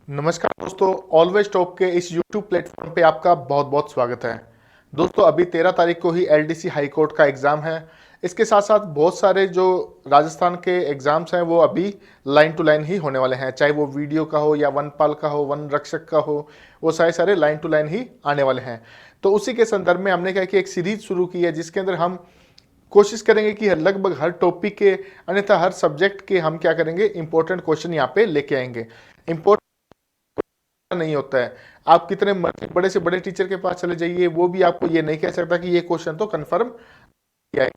नमस्कार दोस्तों, always top के इस यूट्यूब प्लेटफॉर्म पे आपका बहुत बहुत स्वागत है। दोस्तों, अभी 13 तारीख को ही एलडीसी हाई कोर्ट का एग्ज़ाम है। इसके साथ साथ बहुत सारे जो राजस्थान के एग्ज़ाम्स हैं वो अभी लाइन टू लाइन ही होने वाले हैं, चाहे वो वीडियो का हो या वनपाल का हो, वन रक्षक का हो, वो सारे सारे लाइन टू लाइन ही आने वाले हैं। तो उसी के संदर्भ में हमने क्या कि एक सीरीज शुरू की है जिसके अंदर हम कोशिश करेंगे कि लगभग हर टॉपिक के, अन्यथा हर सब्जेक्ट के हम क्या करेंगे, इंपॉर्टेंट क्वेश्चन यहाँ पे लेके आएंगे। इंपॉर्टेंट नहीं होता है, आप कितने मर्जी बड़े से बड़े टीचर के पास चले जाइए, वो भी आपको ये नहीं कह सकता कि ये क्वेश्चन तो कंफर्म किया है।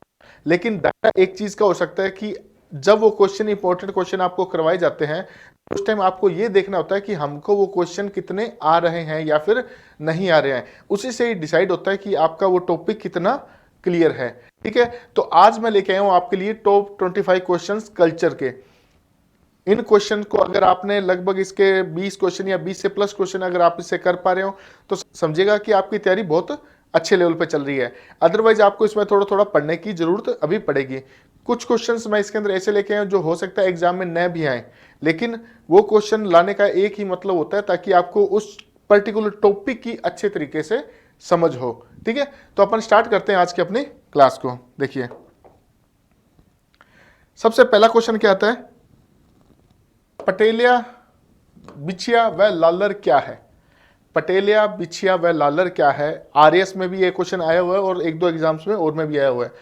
लेकिन दायरा एक चीज का हो सकता है कि जब वो क्वेश्चन, इंपॉर्टेंट क्वेश्चन आपको करवाए जाते हैं, उस टाइम आपको ये देखना होता है कि हमको वो क्वेश्चन कितने आ रहे हैं या फिर नहीं आ रहे हैं। उसी से ही डिसाइड होता है कि आपका वो टॉपिक कितना क्लियर है। ठीक है, तो आज मैं लेके आया हूं आपके लिए टॉप 25 क्वेश्चंस कल्चर के। इन क्वेश्चन को अगर आपने लगभग इसके 20 क्वेश्चन या 20 से प्लस क्वेश्चन अगर आप इससे कर पा रहे हो तो समझिएगा कि आपकी तैयारी बहुत अच्छे लेवल पे चल रही है। अदरवाइज आपको इसमें थोड़ा थोड़ा पढ़ने की जरूरत अभी पड़ेगी। कुछ क्वेश्चंस मैं इसके अंदर ऐसे लेके आया जो हो सकता है एग्जाम में न भी आए, लेकिन वो क्वेश्चन लाने का एक ही मतलब होता है ताकि आपको उस पर्टिकुलर टॉपिक की अच्छे तरीके से समझ हो। ठीक है, तो अपन स्टार्ट करते हैं आज की अपनी क्लास को। देखिए, सबसे पहला क्वेश्चन क्या आता है, पटेलिया, बिछिया व लालर क्या है। पटेलिया, बिछिया व लालर क्या है। आरएस में भी ये क्वेश्चन आया हुआ है और एक दो एग्जाम्स में और में भी आया हुआ है,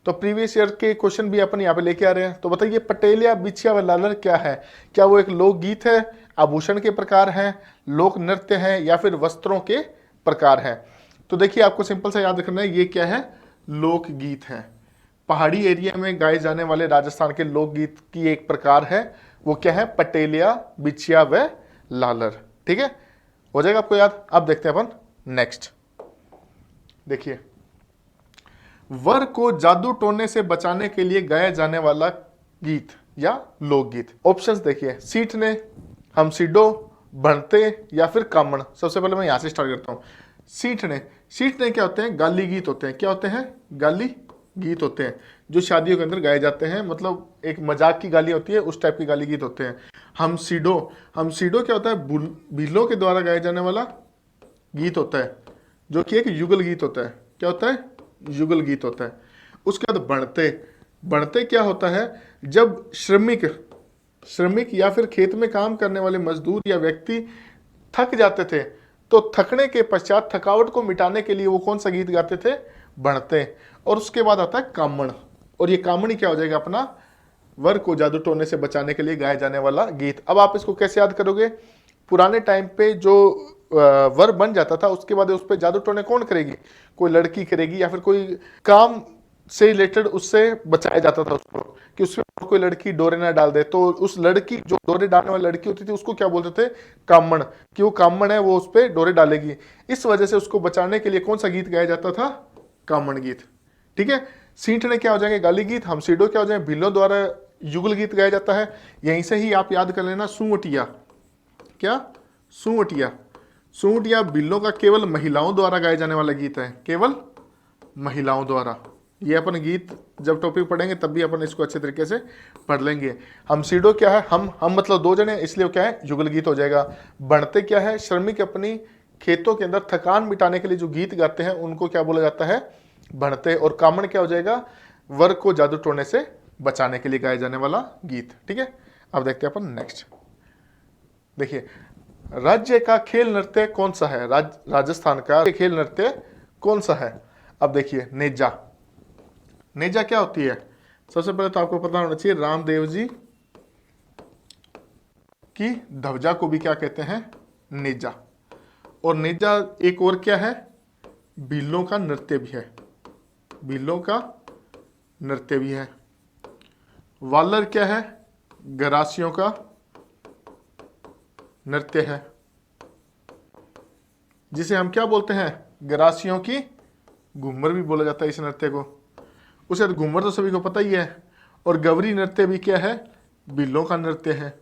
तो प्रीवियस ईयर के क्वेश्चन भी अपन यहाँ पे लेके आ रहे हैं। तो बताइए, पटेलिया, बिछिया व लालर क्या है। क्या वो एक लोकगीत है, आभूषण के प्रकार है, लोक नृत्य है या फिर वस्त्रों के प्रकार है। तो देखिए, आपको सिंपल सा याद रखना है, ये क्या है, लोकगीत है। पहाड़ी एरिया में गाए जाने वाले राजस्थान के लोकगीत की एक प्रकार है, वो क्या है, पटेलिया, बिछिया व लालर। ठीक है, हो जाएगा आपको याद। अब देखते हैं अपन नेक्स्ट। देखिए, वर को जादू टोने से बचाने के लिए गाया जाने वाला गीत या लोकगीत। ऑप्शंस देखिए, सीठने, हमसिडो, भणते या फिर कामण। सबसे पहले मैं यहां से स्टार्ट करता हूं। सीठने, सीठने क्या होते हैं, गाली गीत होते हैं। क्या होते हैं, गाली गीत होते हैं जो शादियों के अंदर गाए जाते हैं, मतलब एक मजाक की गाली होती है, उस टाइप की गाली गीत होते हैं। हमसिडो, हमसिडो क्या होता है, भीलों के द्वारा गाया जाने वाला गीत होता है जो कि एक युगल गीत होता है। क्या होता है, युगल गीत होता है। उसके बाद बढ़ते, बढ़ते क्या होता है, जब श्रमिक, श्रमिक या फिर खेत में काम करने वाले मजदूर या व्यक्ति थक जाते थे, तो थकने के पश्चात थकावट को मिटाने के लिए वो कौन सा गीत गाते थे, बढ़ते। और उसके बाद आता है कामण, और ये कामणी क्या हो जाएगा, अपना वर को जादू टोने से बचाने के लिए गाया जाने वाला गीत। अब आप इसको कैसे याद करोगे, पुराने टाइम पे जो वर बन जाता था उसके बाद उस पर जादू टोने कौन करेगी, कोई लड़की करेगी या फिर कोई काम से रिलेटेड उससे बचाया जाता था उसको, कि उसमें कोई लड़की डोरे ना डाल दे। तो उस लड़की, जो डोरे डालने वाली लड़की होती थी, उसको क्या बोलते थे, कामण, कि वो कामण है, वो उस पर डोरे डालेगी। इस वजह से उसको बचाने के लिए कौन सा गीत गाया जाता था, कामण गीत। ठीक है, सींठने क्या हो जाएंगे, गाली गीत। हमसिडो क्या हो जाएंगे, भीलों द्वारा युगल गीत गाया जाता है। यहीं से ही आप याद कर लेना, सुवटिया, क्या, सुवटिया, सुवटिया बिल्लों का केवल महिलाओं द्वारा गाया जाने वाला गीत है, केवल महिलाओं द्वारा। ये अपन गीत जब टॉपिक पढ़ेंगे तब भी अपन इसको अच्छे तरीके से पढ़ लेंगे। हमसिडो क्या है, हम मतलब दो जने, इसलिए क्या है, युगल गीत हो जाएगा। बढ़ते क्या है, श्रमिक अपनी खेतों के अंदर थकान मिटाने के लिए जो गीत गाते हैं उनको क्या बोला जाता है, बढ़ते। और कामण क्या हो जाएगा, वर को जादू टोने से बचाने के लिए गाया जाने वाला गीत। ठीक है, अब देखते हैं अपन नेक्स्ट। देखिए, राज्य का खेल नृत्य कौन सा है, राजस्थान का खेल नृत्य कौन सा है। अब देखिए, नेजा, नेजा क्या होती है। सबसे पहले तो आपको पता होना चाहिए, रामदेव जी की ध्वजा को भी क्या कहते हैं, नेजा। और नेजा एक और क्या है, भीलों का नृत्य भी है, भीलों का नृत्य भी है। वालर क्या है, गरासियों का नृत्य है, जिसे हम क्या बोलते हैं, गरासियों की घूमर भी बोला जाता है इस नृत्य को। उसे घूमर तो सभी को पता ही है। और गवरी नृत्य भी क्या है, बिल्लों का नृत्य है,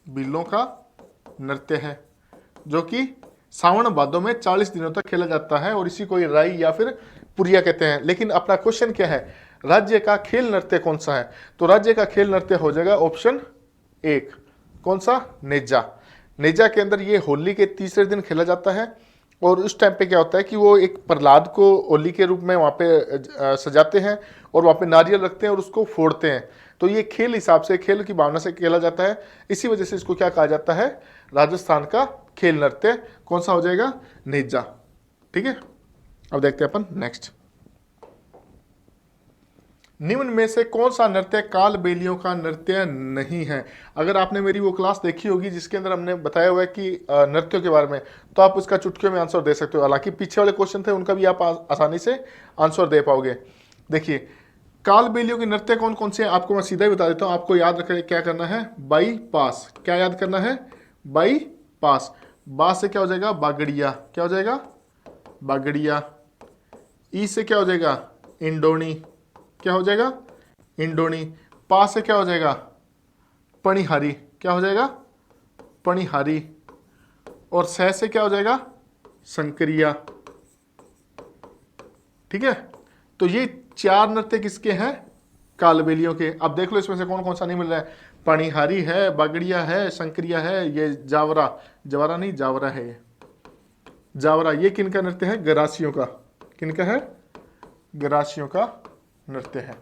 बिल्लों का नृत्य है, जो कि सावन भादों में 40 दिनों तक खेला जाता है, और इसी को राई या फिर पुरिया कहते हैं। लेकिन अपना क्वेश्चन क्या है, राज्य का खेल नृत्य कौन सा है। तो राज्य का खेल नृत्य हो जाएगा ऑप्शन एक, कौन सा? नेजा। नेजा के अंदर ये होली के तीसरे दिन खेला जाता है और उस टाइम पे क्या होता है कि वो एक प्रहलाद को होली के रूप में वहाँ पे सजाते हैं और वहाँ पे नारियल रखते हैं और उसको फोड़ते हैं। तो ये खेल हिसाब से, खेल की भावना से खेला जाता है, इसी वजह से इसको क्या कहा जाता है? राजस्थान का खेल नृत्य। कौन सा हो जाएगा? नेजा। ठीक है, अब देखते हैं अपन नेक्स्ट। निम्न में से कौन सा नृत्य कालबेलियों का नृत्य नहीं है? अगर आपने मेरी वो क्लास देखी होगी जिसके अंदर हमने बताया हुआ है कि नृत्यों के बारे में, तो आप उसका चुटकियों में आंसर दे सकते हो। हालांकि पीछे वाले क्वेश्चन थे उनका भी आप आसानी से आंसर दे पाओगे। देखिए, कालबेलियों के नृत्य कौन कौन से हैं आपको मैं सीधा ही बता देता हूँ। आपको याद रखना क्या करना है? बाई पास। क्या याद करना है? बाई पास। बा से क्या हो जाएगा? बागड़िया। क्या हो जाएगा? बागड़िया। ई से क्या हो जाएगा? इंडोनी। क्या हो जाएगा? इंडोनी। पा से क्या हो जाएगा? पणिहारी। क्या हो जाएगा? पणिहारी। और सह से क्या हो जाएगा? संक्रिया। ठीक है, तो ये 4 नृत्य किसके हैं? कालबेलियों के। अब देख लो इसमें से कौन कौन सा नहीं मिल रहा है। पणिहारी है, बागड़िया है, संक्रिया है, ये जावरा, जवारा नहीं जावरा है, ये जावरा। ये किनका नृत्य है? गरासियों का। किनका है? गरासियों का नृत्य है।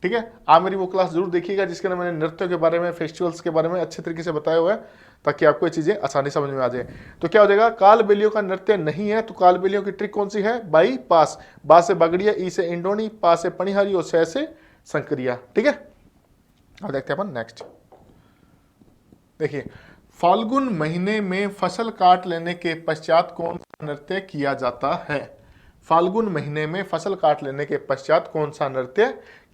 ठीक है, आप मेरी वो क्लास जरूर देखिएगा जिसके अंदर मैंने नृत्यों के बारे में, फेस्टिवल्स के बारे में अच्छे तरीके से बताया हुआ है, ताकि आपको ये चीजें आसानी समझ में आ जाए। तो क्या हो जाएगा? कालबेलियों का नृत्य नहीं है। तो कालबेलियों की ट्रिक कौन सी है? बाई पास। बा से बागड़िया, ई से इंडोनी, पा से पणिहारी और सह से संक्रिया। ठीक है, अब देखते हैं अपन नेक्स्ट। देखिए, फाल्गुन महीने में फसल काट लेने के पश्चात कौन सा नृत्य किया जाता है? फाल्गुन महीने में फसल काट लेने के पश्चात कौन सा नृत्य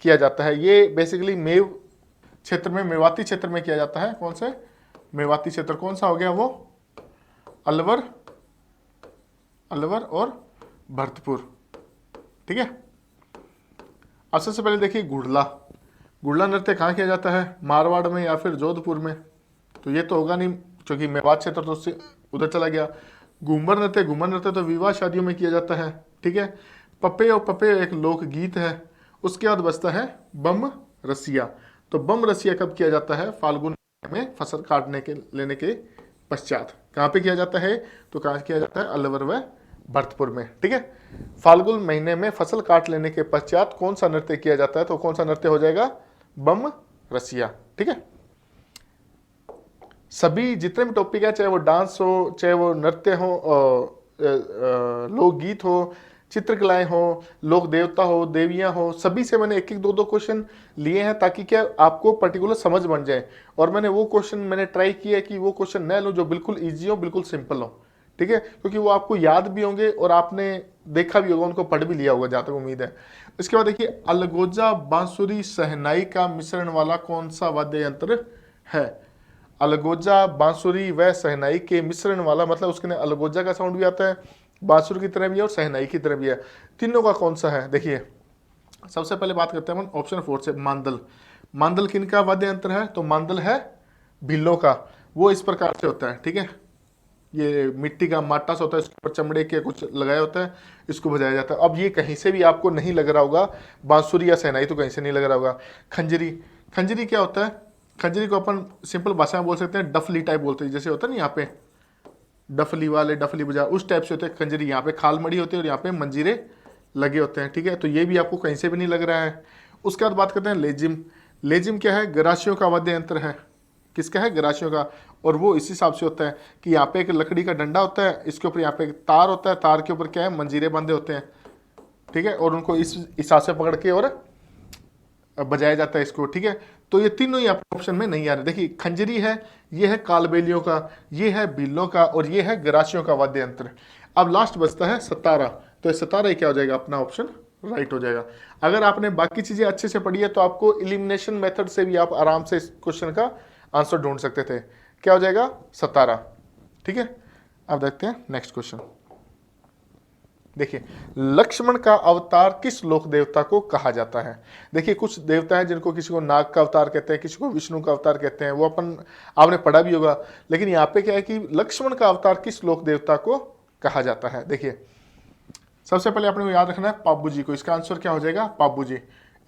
किया जाता है? ये बेसिकली मेव क्षेत्र में, मेवाती क्षेत्र में किया जाता है। कौन से? मेवाती क्षेत्र। कौन सा हो गया वो? अलवर, अलवर और भरतपुर। ठीक है, अब सबसे पहले देखिए घुड़ला। घुड़ला नृत्य कहाँ किया जाता है? मारवाड़ में या फिर जोधपुर में? तो ये तो होगा नहीं, क्योंकि मेवात क्षेत्र तो उससे उधर चला गया। घूमर नृत्य, घूमर नृत्य तो विवाह शादियों में किया जाता है। ठीक है, पप्पे और पप्पे एक लोकगीत है। उसके बाद बचता है बम रसिया। तो बम रसिया कब किया जाता है? फाल्गुन में फसल काटने के लेने के पश्चात। कहाँ पे किया जाता है? तो कहाँ किया जाता है? अलवर व भरतपुर में। ठीक है, फाल्गुन महीने में फसल काट लेने के पश्चात कौन सा नृत्य किया जाता है? तो कौन सा नृत्य हो जाएगा? बम रसिया। ठीक है, सभी जितने भी टॉपिक है, चाहे वो डांस हो, चाहे वो नृत्य हो, लोकगीत हो, चित्रकलाएं हो, लोक देवता हो, देवियां हो, सभी से मैंने एक एक दो दो क्वेश्चन लिए हैं, ताकि क्या आपको पर्टिकुलर समझ बन जाए। और मैंने वो क्वेश्चन मैंने ट्राई किया है कि वो क्वेश्चन न लूं जो बिल्कुल ईजी हो, बिल्कुल सिंपल हो। ठीक है, क्योंकि वो आपको याद भी होंगे और आपने देखा भी होगा, उनको पढ़ भी लिया होगा, जहां तक उम्मीद है। इसके बाद देखिए, अलगोजा, बांसुरी, शहनाई का मिश्रण वाला कौन सा वाद्य यंत्र है? अलगोजा, बांसुरी व शहनाई के मिश्रण वाला, मतलब उसके अंदर अलगोजा का साउंड भी आता है, बांसुरी की तरह भी है और शहनाई की तरह भी है। तीनों का कौन सा है? देखिए, सबसे पहले बात करते हैं हम ऑप्शन 4 से, मांदल। मांदल किनका वाद्य यंत्र है? तो मांदल है भीलों का। वो इस प्रकार से होता है। ठीक है, ये मिट्टी का माटा सा होता है, इसके ऊपर चमड़े के कुछ लगाया होता है, इसको बजाया जाता है। अब ये कहीं से भी आपको नहीं लग रहा होगा, बांसुरी या शहनाई तो कहीं से नहीं लग रहा होगा। खंजरी, खंजरी क्या होता है? खंजरी को अपन सिंपल भाषा में बोल सकते हैं डफली टाइप बोलते हैं, जैसे होता है ना यहाँ पे डफली वाले डफली बजा, उस टाइप से होते हैं खंजरी। यहाँ पे खाल मड़ी होती है और यहाँ पे मंजीरे लगे होते हैं। ठीक है, तो ये भी आपको कहीं से भी नहीं लग रहा है। उसके बाद बात करते हैं लेजिम। लेजिम क्या है? गरासियों का वाद्य यंत्र है। किसका है? गरासियों का। और वो इस हिसाब से होता है कि यहाँ पे एक लकड़ी का डंडा होता है, इसके ऊपर यहाँ पे एक तार होता है, तार के ऊपर क्या है? मंजीरे बंधे होते हैं। ठीक है, और उनको इस हिसाब से पकड़ के और बजाया जाता है इसको। ठीक है, तो ये तीनों ही आपके ऑप्शन में नहीं आ रहे। देखिए, खंजरी है, ये है कालबेलियों का, ये है भीलों का, और ये है गरासियों का वाद्य यंत्र। अब लास्ट बचता है सतारा। तो ये सतारा ही क्या हो जाएगा? अपना ऑप्शन राइट हो जाएगा। अगर आपने बाकी चीजें अच्छे से पढ़ी है तो आपको इलिमिनेशन मेथड से भी आप आराम से इस क्वेश्चन का आंसर ढूंढ सकते थे। क्या हो जाएगा? सतारा। ठीक है, अब देखते हैं नेक्स्ट क्वेश्चन। देखिए, लक्ष्मण का अवतार किस लोक देवता को कहा जाता है? देखिए, कुछ देवता हैं जिनको किसी को नाग का अवतार कहते हैं, किसी को विष्णु का अवतार कहते हैं, वो अपन आपने पढ़ा भी होगा। लेकिन यहाँ पे क्या है कि लक्ष्मण का अवतार किस लोक देवता को कहा जाता है? देखिए, सबसे पहले आपने को याद रखना है पाबू जी को। इसका आंसर क्या हो जाएगा? पाबू जी।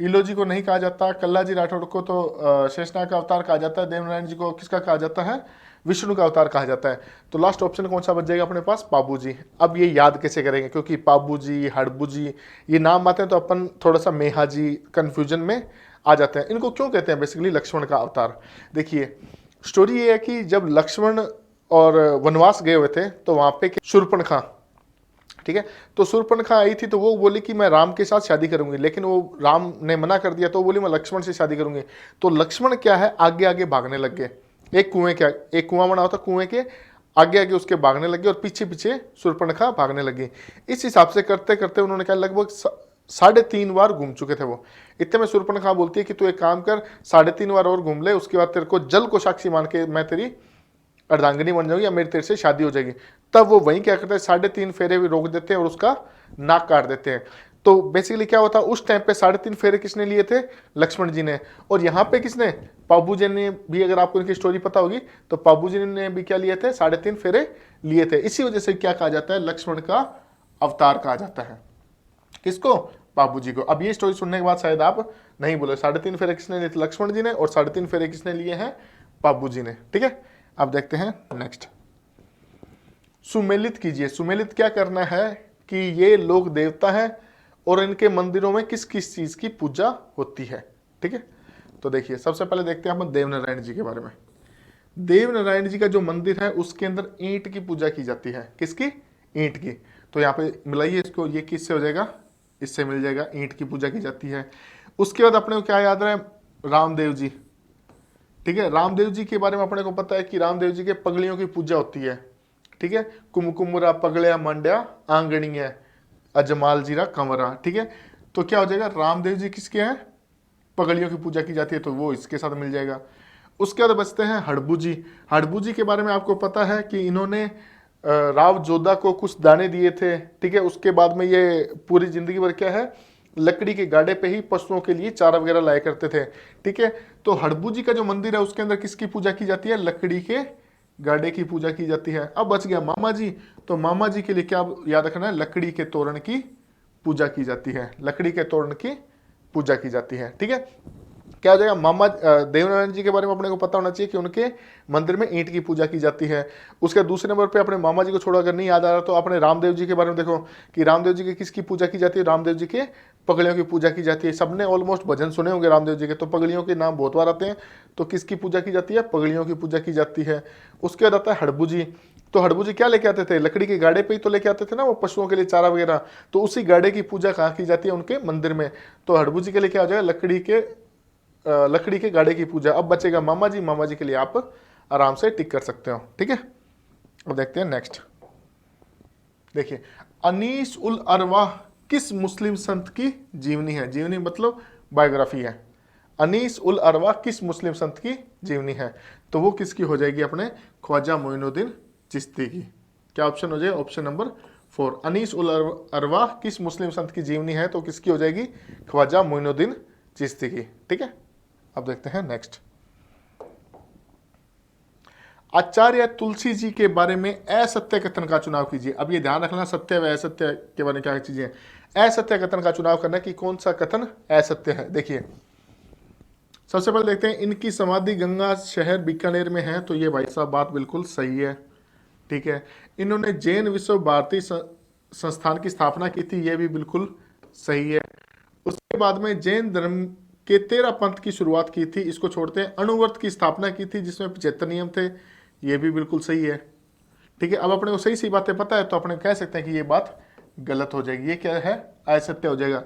इलोजी को नहीं कहा जाता, कल्लाजी राठौड़ को तो शेषनाग का अवतार कहा जाता है, देवनारायण जी को किसका कहा जाता है, विष्णु का अवतार कहा जाता है। तो लास्ट ऑप्शन कौन सा बच जाएगा अपने पास, पाबूजी। अब ये याद कैसे करेंगे, क्योंकि पाबूजी, हड़बूजी ये नाम आते हैं तो अपन थोड़ा सा मेहाजी कंफ्यूजन में आ जाते हैं। इनको क्यों कहते हैं, बेसिकली लक्ष्मण का अवतार। देखिए स्टोरी ये है कि जब लक्ष्मण और वनवास गए हुए थे तो वहां पे शूर्पणखा, ठीक है, तो शूर्पणखा आई थी तो वो बोली कि मैं राम के साथ शादी करूंगी, लेकिन वो राम ने मना कर दिया तो वो बोली मैं लक्ष्मण से शादी करूंगी। तो लक्ष्मण क्या है, आगे आगे भागने लग गए, एक कुआं बना होता, कुएं के आगे आगे उसके भागने लगे और पीछे पीछे शूर्पणखा भागने लगी। इस हिसाब से करते करते उन्होंने क्या लगभग 3.5 बार घूम चुके थे वो। इतने में शूर्पणखा बोलती है कि तू एक काम कर, 3.5 बार और घूम ले, उसके बाद तेरे को जल को साक्षी मान के मैं तेरी अर्धांगिनी बन जाऊंगी या मेरी तेरे से शादी हो जाएगी। तब वो वहीं क्या करते हैं, 3.5 फेरे भी रोक देते हैं और उसका नाक काट देते हैं। तो बेसिकली क्या होता है, उस टाइम पे 3.5 फेरे किसने लिए थे, लक्ष्मण जी ने। और यहाँ पे किसने, पाबू जी ने भी, अगर आपको इनकी स्टोरी पता होगी तो पाबू जी ने भी क्या लिए थे, 3.5 फेरे लिए थे। इसी वजह से क्या कहा जाता है, लक्ष्मण का अवतार कहा जाता है। किसको, बाबू जी को। अब ये स्टोरी सुनने के बाद शायद आप नहीं बोले 3.5 फेरे किसने लिए थे, लक्ष्मण जी ने, और 3.5 फेरे किसने लिए हैं, बाबू जी ने। ठीक है, अब देखते हैं नेक्स्ट। सुमेलित कीजिए। सुमेलित क्या करना है कि ये लोग देवता हैं और इनके मंदिरों में किस किस चीज की पूजा होती है। ठीक है, तो देखिए सबसे पहले देखते हैं हम देवनारायण जी के बारे में। देवनारायण जी का जो मंदिर है उसके अंदर ईंट की पूजा की जाती है। किसकी, ईंट की। तो यहाँ पे मिलाइए इसको, ये किससे हो जाएगा, इससे मिल जाएगा, ईंट की पूजा की जाती है। उसके बाद अपने को क्या याद रहे, रामदेव जी। ठीक है, रामदेव जी के बारे में अपने को पता है कि रामदेव जी के पगड़ियों की पूजा होती है। ठीक है, कुमकुमरा पगड़िया मंड्या आंगणिया अजमाल जीरा कंवरा। ठीक है, तो क्या हो जाएगा, रामदेव जी किसके हैं, पगड़ियों की पूजा की जाती है, तो वो इसके साथ मिल जाएगा। उसके बाद बचते हैं हड़बू जी। हड़बू जी के बारे में आपको पता है कि इन्होंने राव जोधा को कुछ दाने दिए थे। ठीक है, उसके बाद में ये पूरी जिंदगी भर क्या है, लकड़ी के गाड़े पे ही पशुओं के लिए चारा वगैरह लाया करते थे। ठीक है, तो हड़बू जी का जो मंदिर है उसके अंदर किसकी पूजा की जाती है, लकड़ी के गाड़े की पूजा की जाती है। अब बच गया मामा जी, तो मामा जी के लिए क्या याद रखना है, लकड़ी के तोरण की पूजा की जाती है, लकड़ी के तोरण की पूजा की जाती है। ठीक है, क्या हो जाएगा, मामा देवनारायण जी के बारे में अपने को पता होना चाहिए कि उनके मंदिर में ईंट की पूजा की जाती है। उसके दूसरे नंबर पे अपने मामा जी को छोड़ा, अगर नहीं याद आ रहा तो अपने रामदेव जी के बारे में देखो कि रामदेव जी के किसकी पूजा की जाती है, रामदेव जी के पगड़ियों की पूजा की जाती है। सबने ऑलमोस्ट भजन सुने होंगे रामदेव जी के, तो पगड़ियों के नाम बहुत बार आते हैं। तो किसकी पूजा की जाती है, पगड़ियों की पूजा की जाती है। उसके बाद आता है हड़बू जी। तो हड़बू जी क्या लेके आते थे, लकड़ी के गाड़े पे ही तो लेके आते थे ना वो पशुओं के लिए चारा वगैरह। तो उसी गाड़े की पूजा कहाँ की जाती है, उनके मंदिर में। तो हड़बू जी के लिए क्या हो जाएगा, लकड़ी के गाड़े की पूजा। अब बचेगा मामा जी, मामा जी के लिए आप आराम से टिक कर सकते हो। ठीक है, अब देखते हैं नेक्स्ट। देखिए, अनीस उल अरवाह किस मुस्लिम संत की जीवनी है, जीवनी मतलब बायोग्राफी है। अनीस उल अरवाह किस मुस्लिम संत की जीवनी है, तो वो किसकी हो जाएगी, अपने ख्वाजा मोइनुद्दीन चिश्ती की। क्या ऑप्शन हो जाएगा, ऑप्शन नंबर 4। अनीस उल अरवाह किस मुस्लिम संत की जीवनी है, तो किसकी हो जाएगी, ख्वाजा मोइनुद्दीन चिश्ती की। ठीक है, अब देखते हैं नेक्स्ट। आचार्य तुलसी जी के बारे में असत्य कथन का चुनाव कीजिए। अब ये ध्यान रखना, सत्य व असत्य के बारे में क्या चीजें, असत्य कथन का चुनाव करना कि कौन सा कथन असत्य है। देखिए सबसे पहले देखते हैं, इनकी समाधि गंगा शहर बीकानेर में है, तो ये भाई साहब बात बिल्कुल सही है। ठीक है, इन्होंने जैन विश्व भारती संस्थान की स्थापना की थी, ये भी बिल्कुल सही है। उसके बाद में जैन धर्म के 13 पंथ की शुरुआत की थी, इसको छोड़ते हैं। अणुव्रत की स्थापना की थी जिसमें 75 नियम थे, ये भी बिल्कुल सही है। ठीक है, अब अपने को सही सही बातें पता है तो अपने कह सकते हैं कि ये बात गलत हो जाएगी, ये क्या है, असत्य हो जाएगा।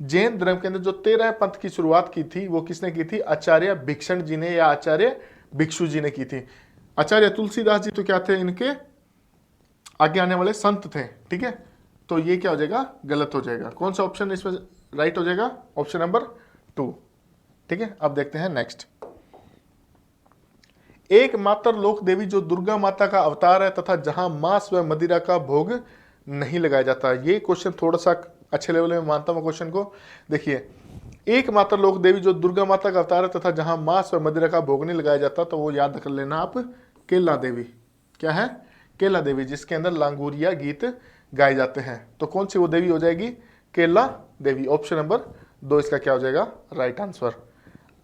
जैन धर्म के अंदर जो 13 पंथ की शुरुआत की थी वो किसने की थी, आचार्य भिक्षण जी ने या आचार्य भिक्षु जी ने की थी। आचार्य तुलसीदास जी तो क्या थे, इनके आगे आने वाले संत थे। ठीक है, तो ये क्या हो जाएगा, गलत हो जाएगा। कौन सा ऑप्शन इसमें राइट हो जाएगा, ऑप्शन नंबर 2। ठीक है, अब देखते हैं नेक्स्ट। एकमात्र लोक देवी जो दुर्गा माता का अवतार है तथा जहां मांस व मदिरा का भोग नहीं लगाया जाता। ये क्वेश्चन थोड़ा सा अच्छे लेवल में मानता हूं क्वेश्चन को। देखिए, एकमात्र लोक देवी जो दुर्गा माता का अवतार है तथा जहां मांस व मदिरा का भोग नहीं लगाया जाता, तो वो याद कर लेना आप, केला देवी। क्या है, केला देवी, जिसके अंदर लांगूरिया गीत गाए जाते हैं। तो कौन सी वो देवी हो जाएगी, केला देवी, ऑप्शन नंबर 2 इसका क्या हो जाएगा, राइट आंसर।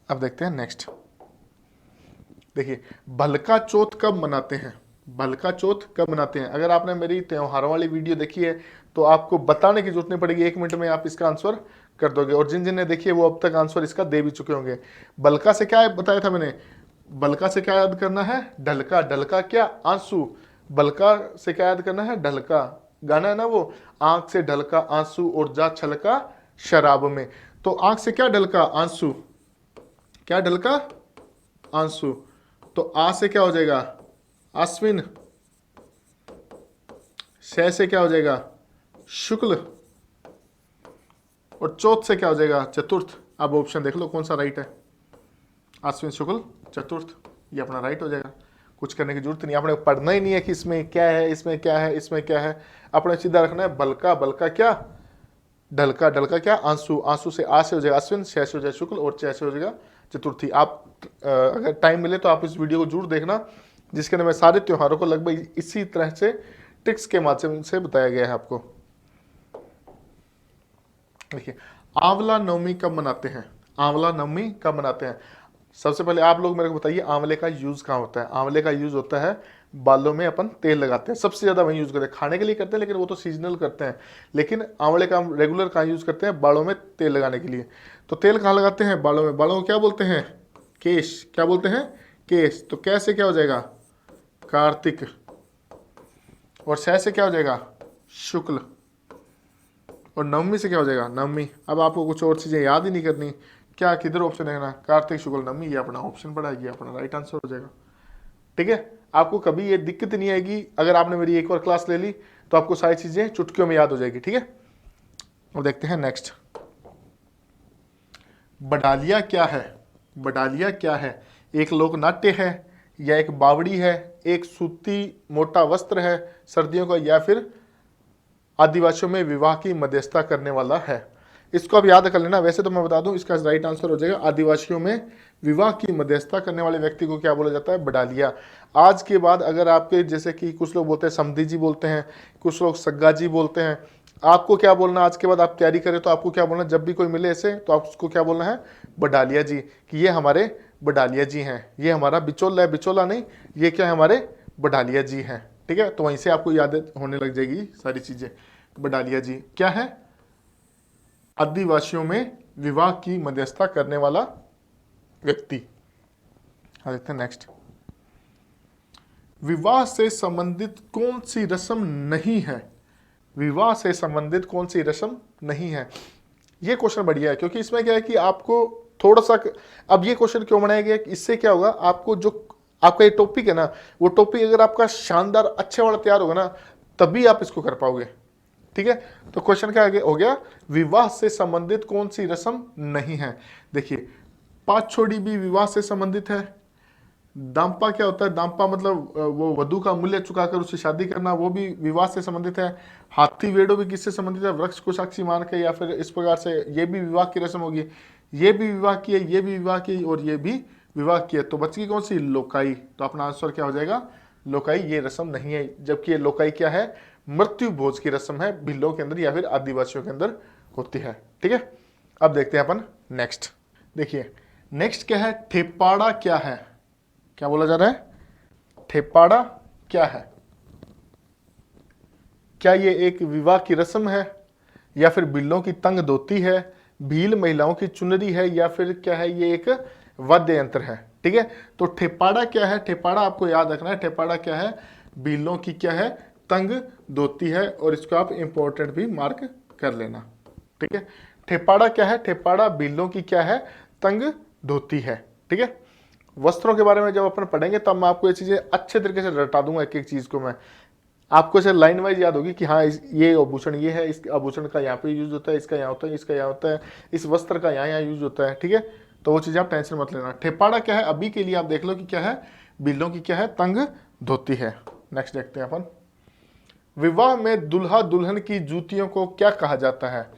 अब देखते हैं नेक्स्ट। देखिए, भलका चौथ कब मनाते हैं? भलका चौथ कब मनाते हैं? अगर आपने मेरी त्योहारों वाली वीडियो देखी है तो आपको बताने की जरूरत नहीं पड़ेगी, 1 मिनट में आप इसका आंसर कर दोगे। और जिन जिन ने देखी है वो अब तक आंसर इसका दे भी चुके होंगे। बलका से क्या बताया था मैंने? बलका से क्या याद करना है? ढलका। ढलका क्या? आंसू। बलका से क्या याद करना है? ढलका। गाना है ना वो, आंख से ढलका आंसू और जा छलका शराब में। तो आंख से क्या ढलका? आंसू। क्या ढलका? आंसू। तो आ से क्या हो जाएगा? आश्विन। शय से क्या हो जाएगा? शुक्ल। और चौथ से क्या हो जाएगा? चतुर्थ। अब ऑप्शन देख लो कौन सा राइट है। अश्विन शुक्ल चतुर्थ, ये अपना राइट हो जाएगा। कुछ करने की जरूरत नहीं, आपने पढ़ना ही नहीं है कि इसमें क्या है, इसमें क्या है, इसमें क्या है। अपने सीधा रखना है बलका। बलका क्या? ढलका। ढलका क्या? आंसू। आंसू से आ से हो जाएगा अश्विन, शय से हो जाएगा शुक्ल और चय से हो जाएगा चतुर्थी। आप अगर टाइम मिले तो आप इस वीडियो को जरूर देखना, जिसके अंदर मैं सारे त्योहारों को लगभग इसी तरह से ट्रिक्स के माध्यम से बताया गया है आपको। देखिए, आंवला नवमी कब मनाते हैं? आंवला नवमी कब मनाते हैं? सबसे पहले आप लोग मेरे को बताइए, आंवले का यूज कहाँ होता है? आंवले का यूज होता है बालों में, अपन तेल लगाते हैं, सबसे ज्यादा वही यूज करते हैं। खाने के लिए करते हैं लेकिन वो तो सीजनल करते हैं, लेकिन आंवले का हम रेगुलर कहाँ यूज करते हैं? बालों में तेल लगाने के लिए। तो तेल कहाँ लगाते हैं? बालों में। बालों को क्या बोलते हैं? केश। क्या बोलते हैं? केश। तो कैसे क्या हो जाएगा? कार्तिक। और शय से क्या हो जाएगा? शुक्ल। और नवमी से क्या हो जाएगा? नवमी। अब आपको कुछ और चीजें याद ही नहीं करनी, क्या किधर ऑप्शन है ना, कार्तिक शुक्ल नवमी, ये अपना ऑप्शन पड़ा, ये अपना राइट आंसर हो जाएगा। ठीक है, आपको कभी ये दिक्कत नहीं आएगी। अगर आपने मेरी एक और क्लास ले ली तो आपको सारी चीजें चुटकियों में याद हो जाएगी। ठीक है, और देखते हैं नेक्स्ट। बडालिया क्या है? बडालिया क्या है? एक लोक नाट्य है, या एक बावड़ी है, एक सूती मोटा वस्त्र है सर्दियों का, या फिर आदिवासियों में विवाह की मध्यस्थता करने वाला है? इसको अब याद कर लेना। वैसे तो मैं बता दूं, इसका राइट आंसर हो जाएगा आदिवासियों में विवाह की मध्यस्थता करने वाले व्यक्ति को क्या बोला जाता है? बडालिया। आज के बाद अगर आपके, जैसे कि कुछ लोग बोलते हैं समधी जी बोलते हैं, कुछ लोग सग्गा जी बोलते हैं, आपको क्या बोलना आज के बाद? आप तैयारी करें तो आपको क्या बोलना, जब भी कोई मिले ऐसे तो आप उसको क्या बोलना है? बडालिया जी, कि ये हमारे बडालिया जी हैं, ये हमारा बिचौला है, बिचौला नहीं, ये क्या है? हमारे बडालिया जी हैं। ठीक है, तो वहीं से आपको याद होने लग जाएगी सारी चीजें। बडालिया जी क्या है? आदिवासियों में विवाह की मध्यस्थता करने वाला व्यक्ति। देखते हैं नेक्स्ट। विवाह से संबंधित कौन सी रस्म नहीं है? विवाह से संबंधित कौन सी रस्म नहीं है? ये क्वेश्चन बढ़िया है, क्योंकि इसमें क्या है कि आपको थोड़ा सा, अब ये क्वेश्चन क्यों बनाया गया? इससे क्या होगा, आपको जो आपका ये टॉपिक है ना, वो टॉपिक अगर आपका शानदार अच्छे वाला तैयार होगा ना, तभी आप इसको कर पाओगे। ठीक है, तो क्वेश्चन क्या आगे हो गया? विवाह से संबंधित कौन सी रस्म नहीं है? देखिए, पाछोड़ी भी विवाह से संबंधित है। दांपा क्या होता है? दांपा मतलब वो वधु का मूल्य चुकाकर उससे शादी करना, वो भी विवाह से संबंधित है। हाथी वेड़ो भी किससे संबंधित है? वृक्ष को साक्षी मान के, या फिर इस प्रकार से, ये भी विवाह की रस्म होगी। ये भी विवाह की है, ये भी विवाह की, और ये भी विवाह की है। तो बच गई कौन सी? लोकाई। तो अपना आंसर क्या हो जाएगा? लोकाई। ये रस्म नहीं है, जबकि ये लोकाई क्या है? मृत्यु भोज की रस्म है, भिल्लों के अंदर या फिर आदिवासियों के अंदर होती है। ठीक है, अब देखते हैं अपन नेक्स्ट। देखिए, नेक्स्ट क्या है? ठेपाड़ा क्या है? क्या बोला जा रहा है? ठेपाड़ा क्या है? क्या ये एक विवाह की रस्म है, या फिर बिल्लों की तंग धोती है, भील महिलाओं की चुनरी है, या फिर क्या है? ये एक वाद्य यंत्र है। ठीक है, तो ठेपाड़ा क्या है? ठेपाड़ा आपको याद रखना है। ठेपाड़ा क्या है? बिल्लों की क्या है? तंग धोती है, और इसको आप इंपॉर्टेंट भी मार्क कर लेना। ठीक है, ठेपाड़ा क्या है? ठेपाड़ा बिल्लों की क्या है? तंग धोती है। ठीक है, वस्त्रों के बारे में जब अपन पढ़ेंगे तब मैं आपको ये चीजें अच्छे तरीके से रटा दूंगा, एक एक चीज को मैं आपको इसे लाइन वाइज याद होगी कि हाँ, ये आभूषण ये है, इस आभूषण का यहाँ पे यूज होता है, इसका यहाँ होता है, इसका यहाँ होता है, इस वस्त्र का यहाँ यहाँ यूज होता है। ठीक है, तो वो चीजें आप टेंशन मत लेना। ठेपाड़ा क्या है? अभी के लिए आप देख लो कि क्या है? बिल्लों की क्या है? तंग धोती है। नेक्स्ट देखते हैं अपन। विवाह में दुल्हा दुल्हन की जूतियों को क्या कहा जाता है?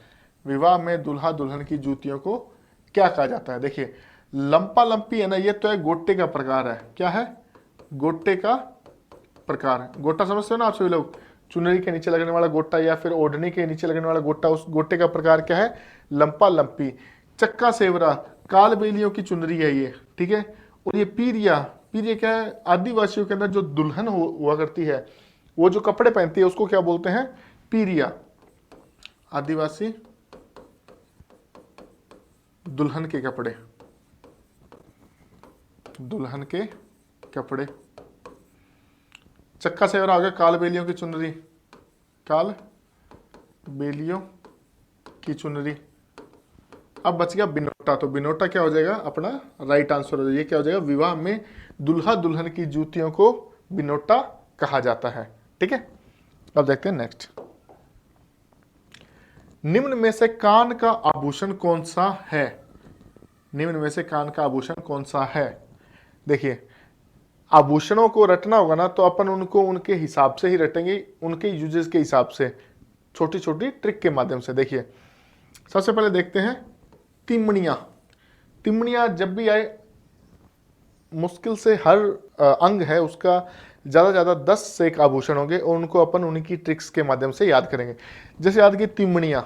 विवाह में दुल्हा दुल्हन की जूतियों को क्या कहा जाता है? देखिए, लंपा लंपी है ना, ये तो है गोटे का प्रकार है। क्या है? गोटे का प्रकार। गोटा समझते हो ना आप सभी लोग? चुनरी के नीचे लगने वाला गोटा या फिर ओढ़नी के नीचे लगने वाला गोटा, उस गोटे का प्रकार क्या है? लंपा लंपी। चक्का सेवरा, कालबेलियों की चुनरी है ये, ठीक है। और ये पीरिया, पीरिया क्या है? आदिवासियों के अंदर जो दुल्हन हुआ करती है, वो जो कपड़े पहनती है उसको क्या बोलते हैं? पीरिया। आदिवासी दुल्हन के कपड़े, दुल्हन के कपड़े। चक्का सेवरा हो गया कालबेलियों की चुनरी, काल बेलियों की चुनरी। अब बच गया बिनोटा, तो बिनोटा क्या हो जाएगा? अपना राइट आंसर हो जाएगा। ये क्या हो जाएगा? विवाह में दुल्हा दुल्हन की जूतियों को बिनोटा कहा जाता है, ठीक है। अब देखते हैं नेक्स्ट। निम्न में से कान का आभूषण कौन सा है? निम्न में से कान का आभूषण कौन सा है? देखिए, आभूषणों को रटना होगा ना, तो अपन उनको उनके हिसाब से ही रटेंगे, उनके यूजेस के हिसाब से, छोटी छोटी ट्रिक के माध्यम से। देखिए, सबसे पहले देखते हैं तिमणिया। तिमणिया जब भी आए, मुश्किल से हर अंग है उसका ज़्यादा से ज़्यादा 10 से एक आभूषण होंगे और उनको अपन उनकी ट्रिक्स के माध्यम से याद करेंगे। जैसे याद की तिमणिया,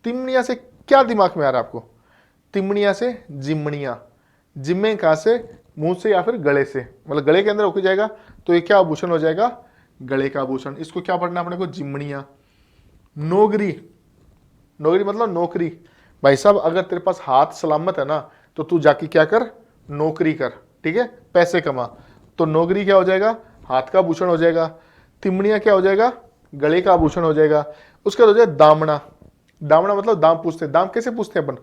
तिमणिया से क्या दिमाग में आ रहा है आपको? तिमणिया से जिमणिया, जिम्मे कहाँ से? मुंह से या फिर गले से, मतलब गले के अंदर होके जाएगा, तो ये क्या आभूषण हो जाएगा? गले का आभूषण। इसको क्या पढ़ना अपने को? जिमणिया। नौगरी, नौगरी मतलब नौकरी। भाई साहब, अगर तेरे पास हाथ सलामत है ना, तो तू जाके क्या कर? नौकरी कर, ठीक है, पैसे कमा। तो नौकरी क्या हो जाएगा? हाथ का आभूषण हो जाएगा। तिमणिया क्या हो जाएगा? गले का आभूषण हो जाएगा। उसके बाद हो जाएगा दामना। दामना मतलब दाम पूछते हैं। दाम कैसे पूछते हैं अपन?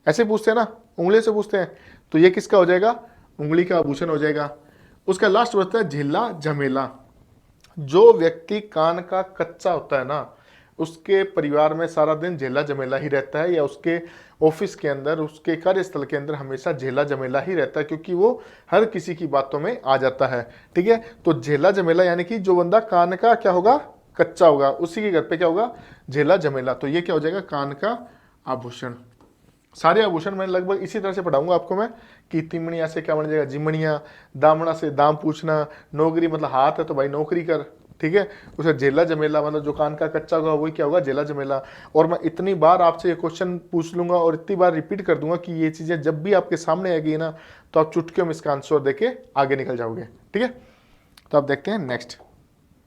ऐसे पूछते हैं ना, उंगली से पूछते हैं। तो ये किसका हो जाएगा? उंगली का आभूषण हो जाएगा। उसका लास्ट बचता है झेला झमेला। जो व्यक्ति कान का कच्चा होता है ना, उसके परिवार में सारा दिन झेला झमेला ही रहता है, या उसके ऑफिस के अंदर, उसके कार्यस्थल के अंदर हमेशा झेला झमेला ही रहता है, क्योंकि वो हर किसी की बातों में आ जाता है, ठीक है। तो झेला झमेला यानी कि जो बंदा कान का क्या होगा? कच्चा होगा, उसी के घर पे क्या होगा? झेला झमेला। तो ये क्या हो जाएगा? कान का आभूषण। सारे आभूषण मैं लगभग इसी तरह से पढ़ाऊंगा आपको मैं, कि तिमणिया से क्या बन जाएगा? जिमणिया। दामना से दाम पूछना। नौकरी मतलब हाथ है तो भाई नौकरी कर, ठीक है। उसे झेला झमेला मतलब जो कान का कच्चा होगा वही क्या होगा? झेला झमेला। और मैं इतनी बार आपसे ये क्वेश्चन पूछ लूंगा और इतनी बार रिपीट कर दूंगा कि ये चीजें जब भी आपके सामने आएगी ना, तो आप चुटकियों में इसका आंसर देके आगे निकल जाओगे, ठीक है। तो आप देखते हैं नेक्स्ट।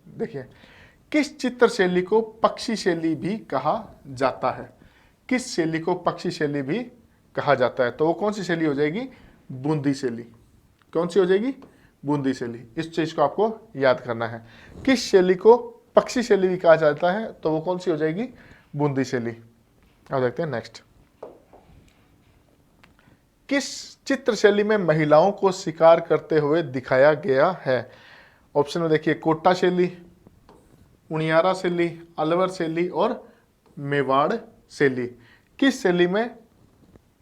देखिए, किस चित्र शैली को पक्षी शैली भी कहा जाता है? किस शैली को पक्षी शैली भी कहा जाता है? तो वो कौन सी शैली हो जाएगी? बूंदी शैली। कौन सी हो जाएगी? बूंदी शैली। इस चीज को आपको याद करना है। किस शैली को पक्षी शैली भी कहा जाता है? तो वो कौन सी हो जाएगी? बूंदी शैली। अब देखते हैं नेक्स्ट। किस चित्र शैली में महिलाओं को शिकार करते हुए दिखाया गया है? ऑप्शन में देखिए, कोटा शैली, उनियारा शैली, अलवर शैली और मेवाड़ शैली। किस शैली में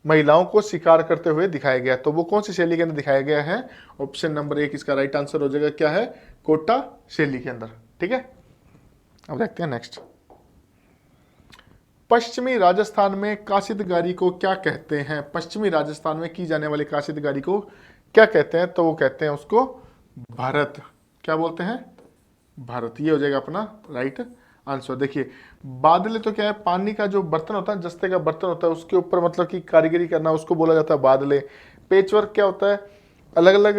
महिलाओं को शिकार करते हुए दिखाया गया? तो वो कौन सी शैली के अंदर दिखाया गया है? ऑप्शन नंबर 1 इसका राइट आंसर हो जाएगा। क्या है? कोटा शैली के अंदर, ठीक है। अब देखते हैं नेक्स्ट। पश्चिमी राजस्थान में काशिदगारी को क्या कहते हैं? पश्चिमी राजस्थान में की जाने वाली काशिदगारी को क्या कहते हैं? तो वो कहते हैं उसको भरत। क्या बोलते हैं? भरत। ये हो जाएगा अपना राइट आंसर। देखिए, बादले तो क्या है? पानी का जो बर्तन होता है, जस्ते का बर्तन होता है, उसके ऊपर मतलब कि कारीगरी करना, उसको बोला जाता है बादले। पेचवर्क क्या होता है? अलग अलग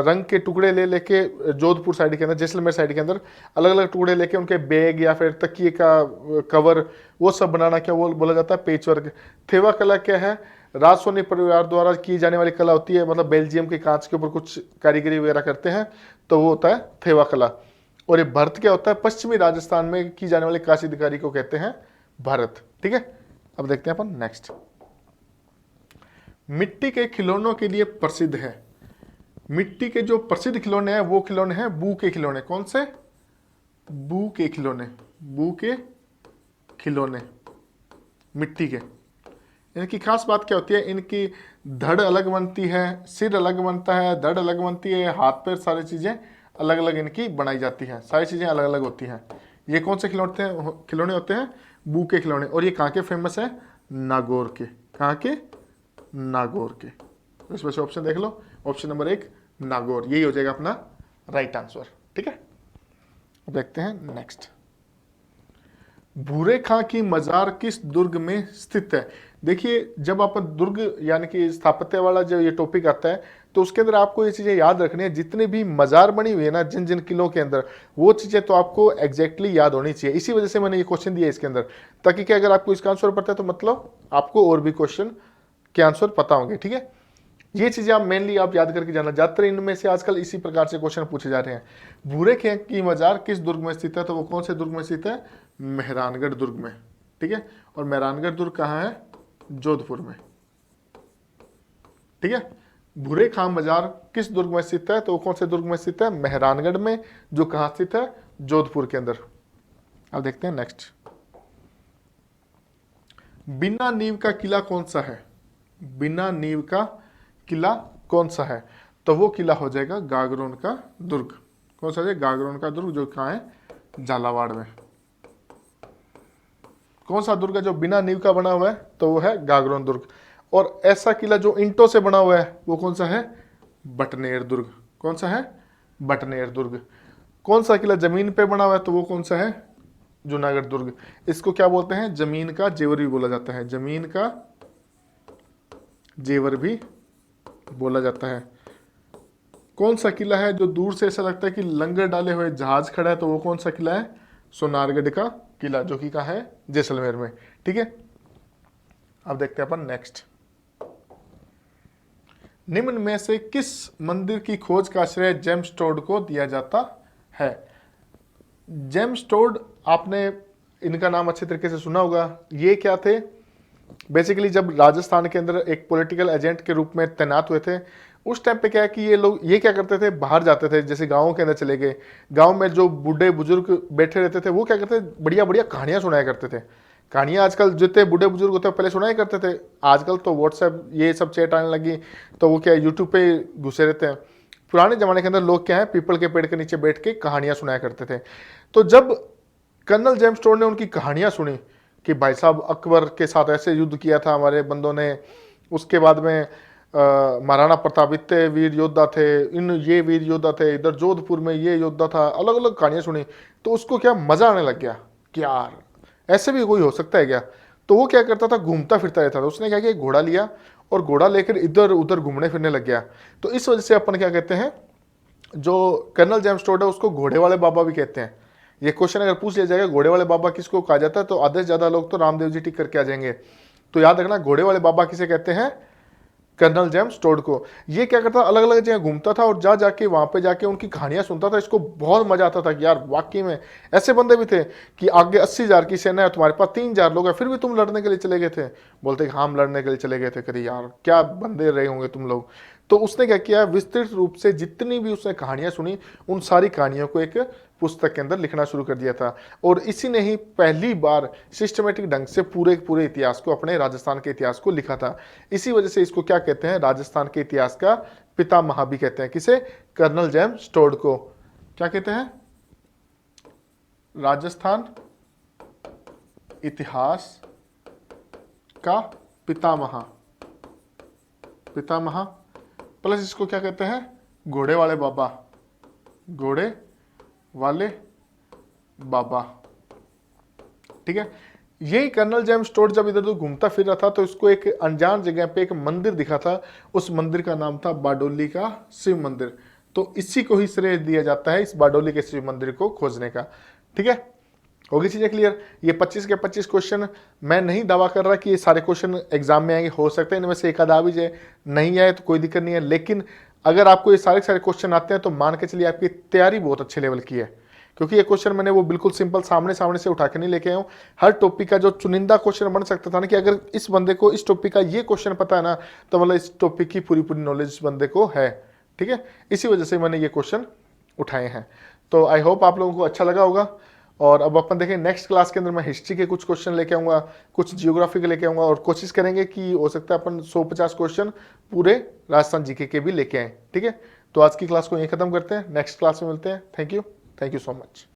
रंग के टुकड़े ले लेके जोधपुर साइड के अंदर, जैसलमेर साइड के अंदर अलग अलग टुकड़े लेके उनके बैग या फिर तकिए का कवर, वो सब बनाना क्या वो बोला जाता है? पेचवर्क। थेवा कला क्या है? राजसोनी परिवार द्वारा की जाने वाली कला होती है, मतलब बेल्जियम के कांच के ऊपर कुछ कारीगरी वगैरह करते हैं, तो वो होता है थेवा कला। और ये भरत क्या होता है? पश्चिमी राजस्थान में की जाने वाली काशिदकारी को कहते हैं भरत, ठीक है। अब देखते हैं अपन नेक्स्ट। मिट्टी के खिलौनों के लिए प्रसिद्ध है। मिट्टी के जो प्रसिद्ध खिलौने हैं वो खिलौने हैं बू के खिलौने। कौन से? बू के खिलौने। बू के खिलौने मिट्टी के। इनकी खास बात क्या होती है? इनकी धड़ अलग बनती है, सिर अलग बनता है, धड़ अलग बनती है, हाथ पैर सारी चीजें अलग अलग इनकी बनाई जाती हैं, सारी चीजें अलग अलग होती हैं। ये कौन से खिलौने होते हैं? बू के खिलौने। और ये कहाँ के फेमस है? नागौर के। कहाँ के? नागौर के। तो इस वजह से ऑप्शन देख लो, ऑप्शन नंबर 1 नागौर। यही हो जाएगा अपना राइट आंसर, ठीक है। देखते हैं नेक्स्ट। भूरे खां की मजार किस दुर्ग में स्थित है? देखिए, जब अपन दुर्ग यानी कि स्थापत्य वाला जो ये टॉपिक आता है, तो उसके अंदर आपको ये चीजें याद रखनी है। जितनी भी मजार बनी हुई है ना जिन जिन किलों के अंदर, वो चीजें तो आपको एग्जैक्टली याद होनी चाहिए। इसी वजह से मैंने ये क्वेश्चन दिया इसके अंदर, ताकि क्या अगर आपको इसका आंसर पता है तो मतलब आपको और भी क्वेश्चन के आंसर पता होंगे। ठीक है, ये चीजें आप मेनली आप याद करके जाना। ज्यादातर इनमें से आजकल इसी प्रकार से क्वेश्चन पूछे जा रहे हैं। भूरे खें की मजार किस दुर्ग में स्थित है? तो वो कौन से दुर्ग में स्थित है? मेहरानगढ़ दुर्ग में। ठीक है, और मेहरानगढ़ दुर्ग कहाँ है? जोधपुर में। ठीक है, भूरे खां मजार किस दुर्ग में स्थित है? तो वो कौन से दुर्ग में स्थित है? मेहरानगढ़ में, जो कहाँ स्थित है? जोधपुर के अंदर। अब देखते हैं नेक्स्ट। बिना नींव का किला कौन सा है? बिना नींव का किला कौन सा है? तो वो किला हो जाएगा गागरोन का दुर्ग। कौन सा है? गागरोन का दुर्ग, जो कहाँ है? झालावाड़ में। कौन सा दुर्ग है जो बिना नींव का बना हुआ है? तो वो है गागरोन दुर्ग। और ऐसा किला जो ईंटों से बना हुआ है, वो कौन सा है? बटनेर दुर्ग। कौन सा है? बटनेर दुर्ग। कौन सा किला जमीन पे बना हुआ है? तो वो कौन सा है? जूनागढ़ दुर्ग। इसको क्या बोलते हैं? जमीन का जेवर भी बोला जाता है। जमीन का जेवर भी बोला जाता है। कौन सा किला है जो दूर से ऐसा लगता है कि लंगर डाले हुए जहाज खड़ा है? तो वो कौन सा किला है? सोनारगढ़ का किला, जो कि कहाँ है? जैसलमेर में। ठीक है, अब देखते हैं अपन नेक्स्ट। निम्न में से किस मंदिर की खोज का श्रेय जेम्स टोड को दिया जाता है? जेम्स टोड, आपने इनका नाम अच्छे तरीके से सुना होगा। ये क्या थे? बेसिकली जब राजस्थान के अंदर एक पॉलिटिकल एजेंट के रूप में तैनात हुए थे, उस टाइम पे क्या है कि ये लोग ये क्या करते थे, बाहर जाते थे, जैसे गाँव के अंदर चले गए। गाँव में जो बूढ़े बुजुर्ग बैठे रहते थे, वो क्या करते थे? बढ़िया बढ़िया कहानियां सुनाया करते थे। कहानियां आजकल जितने बूढ़े बुजुर्ग होते हैं पहले सुनाया करते थे। आजकल तो व्हाट्सएप ये सब चैट आने लगी, तो वो क्या यूट्यूब पे घुसे रहते हैं। पुराने जमाने के अंदर लोग क्या है, पीपल के पेड़ के नीचे बैठ के कहानियां सुनाया करते थे। तो जब कर्नल जेम्स टोड ने उनकी कहानियां सुनी कि भाई साहब अकबर के साथ ऐसे युद्ध किया था हमारे बंदों ने, उसके बाद में महाराणा प्रताप इतने वीर योद्धा थे, इन ये वीर योद्धा थे, इधर जोधपुर में ये योद्धा था, अलग अलग कहानियां सुनी, तो उसको क्या मजा आने लग गया कि यार ऐसे भी कोई हो सकता है क्या। तो वो क्या करता था, घूमता फिरता रहता था। उसने क्या किया, घोड़ा लिया और घोड़ा लेकर इधर उधर घूमने फिरने लग गया। तो इस वजह से अपन क्या कहते हैं, जो कर्नल जेम्स टोड है उसको घोड़े वाले बाबा भी कहते हैं। ये क्वेश्चन अगर पूछ लिया जाएगा घोड़े वाले बाबा किसको कहा जाता है, तो आधे से ज्यादा लोग तो रामदेव जी टिक करके आ जाएंगे। तो याद रखना, घोड़े वाले बाबा किसे कहते हैं? कर्नल जेम्स टोड को। ये क्या करता, अलग अलग जगह घूमता था और जा जाके वहां पे जाके उनकी कहानियां सुनता था। इसको बहुत मजा आता था कि यार वाकई में ऐसे बंदे भी थे कि आगे 80,000 की सेना है, तुम्हारे पास 3,000 लोग हैं, फिर भी तुम लड़ने के लिए चले गए थे। बोलते कि हम लड़ने के लिए चले गए थे। करी यार क्या बंदे रहे होंगे तुम लोग। तो उसने क्या किया, विस्तृत रूप से जितनी भी उसने कहानियां सुनी, उन सारी कहानियों को एक पुस्तक के अंदर लिखना शुरू कर दिया था। और इसी ने ही पहली बार सिस्टमेटिक ढंग से पूरे पूरे इतिहास को, अपने राजस्थान के इतिहास को लिखा था। इसी वजह से इसको क्या कहते हैं, राजस्थान के इतिहास का पितामह भी कहते हैं। किसे? कर्नल जेम्स टोड को क्या कहते हैं? राजस्थान इतिहास का पितामह। पितामह प्लस इसको क्या कहते हैं, घोड़े वाले बाबा। घोड़े वाले बाबा। ठीक है, यही कर्नल जेम्स टोड जब इधर उधर घूमता फिर रहा था, तो इसको एक अनजान जगह पे एक मंदिर दिखा था। उस मंदिर का नाम था बारडोली का शिव मंदिर। तो इसी को ही श्रेय दिया जाता है, इस बारडोली के शिव मंदिर को खोजने का। ठीक है, होगी चीजें क्लियर। ये 25 के 25 क्वेश्चन, मैं नहीं दावा कर रहा कि ये सारे क्वेश्चन एग्जाम में आएंगे, हो सकते हैं इनमें से एक आधा भी जाए, नहीं आए तो कोई दिक्कत नहीं है। लेकिन अगर आपको ये सारे क्वेश्चन आते हैं तो मान के चलिए आपकी तैयारी बहुत अच्छे लेवल की है, क्योंकि ये क्वेश्चन मैंने वो बिल्कुल सिंपल सामने सामने से उठा के नहीं लेके आया हूँ। हर टॉपिक का जो चुनिंदा क्वेश्चन बन सकता था ना, कि अगर इस बंदे को इस टॉपिक का ये क्वेश्चन पता है ना, तो मतलब इस टॉपिक की पूरी पूरी नॉलेज इस बंदे को है। ठीक है, इसी वजह से मैंने ये क्वेश्चन उठाए हैं। तो आई होप आप लोगों को अच्छा लगा होगा। और अब अपन देखें नेक्स्ट क्लास के अंदर मैं हिस्ट्री के कुछ क्वेश्चन लेके आऊँगा, कुछ जियोग्राफी के लेके आऊँगा, और कोशिश करेंगे कि हो सकता है अपन 150 क्वेश्चन पूरे राजस्थान जीके के भी लेके आए। ठीक है, तो आज की क्लास को यहीं खत्म करते हैं, नेक्स्ट क्लास में मिलते हैं। Thank you so much.